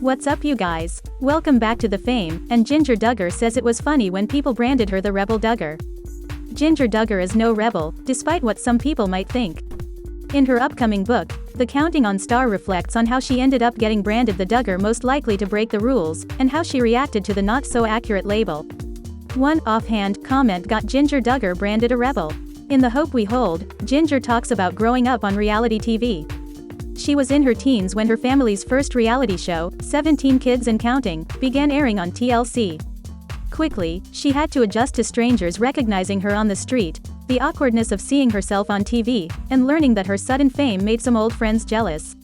What's up you guys? Welcome back to The Fame, and Jinger Duggar says it was funny when people branded her the Rebel Duggar. Jinger Duggar is no rebel, despite what some people might think. In her upcoming book, The Counting on Star reflects on how she ended up getting branded the Duggar most likely to break the rules, and how she reacted to the not-so-accurate label. One offhand comment got Jinger Duggar branded a rebel. In The Hope We Hold, Jinger talks about growing up on reality TV. She was in her teens when her family's first reality show, 17 Kids and Counting, began airing on TLC. Quickly, she had to adjust to strangers recognizing her on the street, the awkwardness of seeing herself on TV, and learning that her sudden fame made some old friends jealous.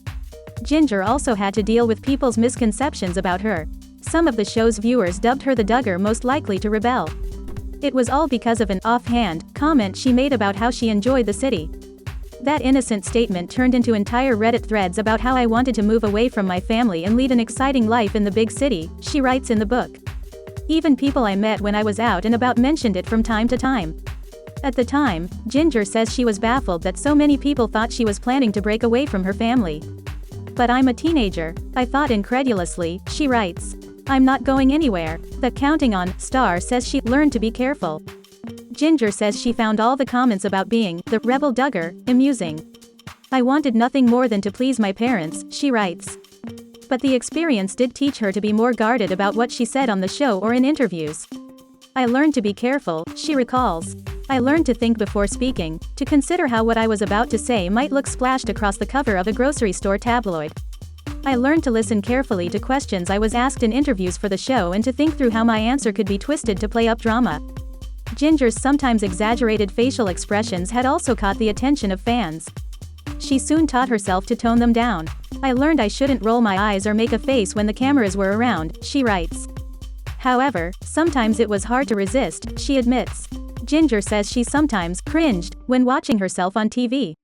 Jinger also had to deal with people's misconceptions about her. Some of the show's viewers dubbed her the Duggar most likely to rebel. It was all because of an offhand comment she made about how she enjoyed the city. That innocent statement turned into entire Reddit threads about how I wanted to move away from my family and lead an exciting life in the big city, she writes in the book. Even people I met when I was out and about mentioned it from time to time. At the time, Jinger says she was baffled that so many people thought she was planning to break away from her family. But I'm a teenager, I thought incredulously, she writes. I'm not going anywhere. The Counting on Star says she learned to be careful. Jinger says she found all the comments about being the Rebel Duggar amusing. I wanted nothing more than to please my parents, she writes. But the experience did teach her to be more guarded about what she said on the show or in interviews. I learned to be careful, she recalls. I learned to think before speaking, to consider how what I was about to say might look splashed across the cover of a grocery store tabloid. I learned to listen carefully to questions I was asked in interviews for the show and to think through how my answer could be twisted to play up drama. Jinger's sometimes exaggerated facial expressions had also caught the attention of fans. She soon taught herself to tone them down. I learned I shouldn't roll my eyes or make a face when the cameras were around, she writes. However, sometimes it was hard to resist, she admits. Jinger says she sometimes cringed when watching herself on TV.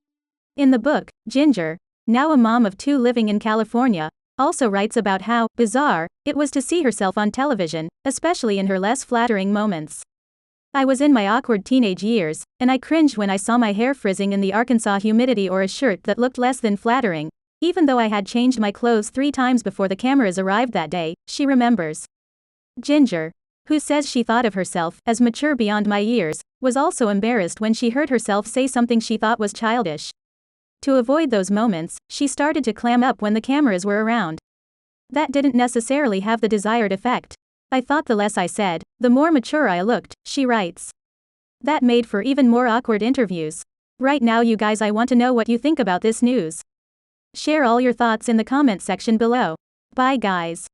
In the book, Jinger, now a mom of 2 living in California, also writes about how bizarre it was to see herself on television, especially in her less flattering moments. I was in my awkward teenage years, and I cringed when I saw my hair frizzing in the Arkansas humidity or a shirt that looked less than flattering, even though I had changed my clothes 3 times before the cameras arrived that day, she remembers. Jinger, who says she thought of herself as mature beyond my years, was also embarrassed when she heard herself say something she thought was childish. To avoid those moments, she started to clam up when the cameras were around. That didn't necessarily have the desired effect. I thought the less I said, the more mature I looked, she writes. That made for even more awkward interviews. Right now you guys, I want to know what you think about this news. Share all your thoughts in the comment section below. Bye guys.